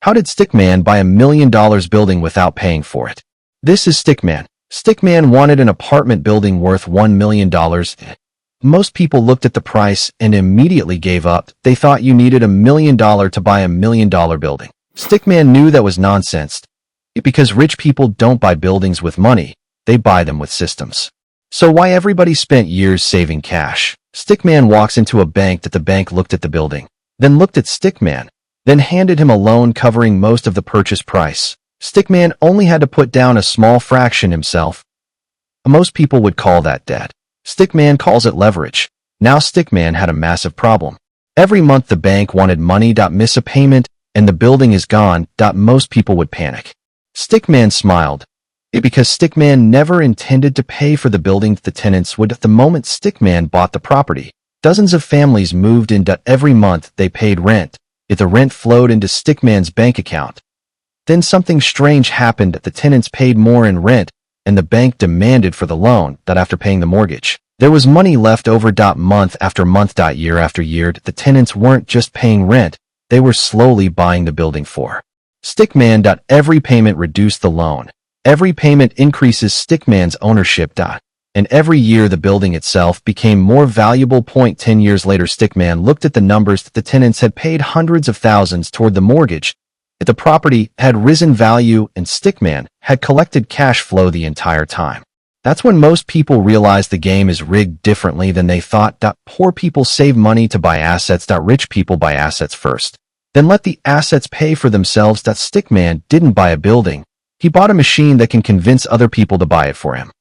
How did Stickman buy $1 million building without paying for it? This is Stickman. Stickman wanted an apartment building worth $1 million. Most people looked at the price and immediately gave up. They thought you needed $1 million to buy $1 million building. Stickman knew that was nonsense. Because rich people don't buy buildings with money, they buy them with systems. So why everybody spent years saving cash? Stickman walks into a bank. The bank looked at the building, then looked at Stickman, then handed him a loan covering most of the purchase price. Stickman only had to put down a small fraction himself. Most people would call that debt. Stickman calls it leverage. Now Stickman had a massive problem. Every month the bank wanted money. Miss a payment, and the building is gone. Most people would panic. Stickman smiled. Because Stickman never intended to pay for the building. The tenants would. The moment Stickman bought the property, dozens of families moved in. Every month they paid rent. If the rent flowed into Stickman's bank account, then something strange happened. The tenants paid more in rent, and the bank demanded for the loan. After paying the mortgage, there was money left over. Month after month, year after year, the tenants weren't just paying rent, they were slowly buying the building for Stickman. Every payment reduced the loan. Every payment increases Stickman's ownership. And every year the building itself became more valuable. 10 years later, Stickman looked at the numbers. The tenants had paid hundreds of thousands toward the mortgage. The property had risen value, and Stickman had collected cash flow the entire time. That's when most people realized the game is rigged differently than they thought. Poor people save money to buy assets. Rich people buy assets first, then let the assets pay for themselves. Stickman didn't buy a building. He bought a machine that can convince other people to buy it for him.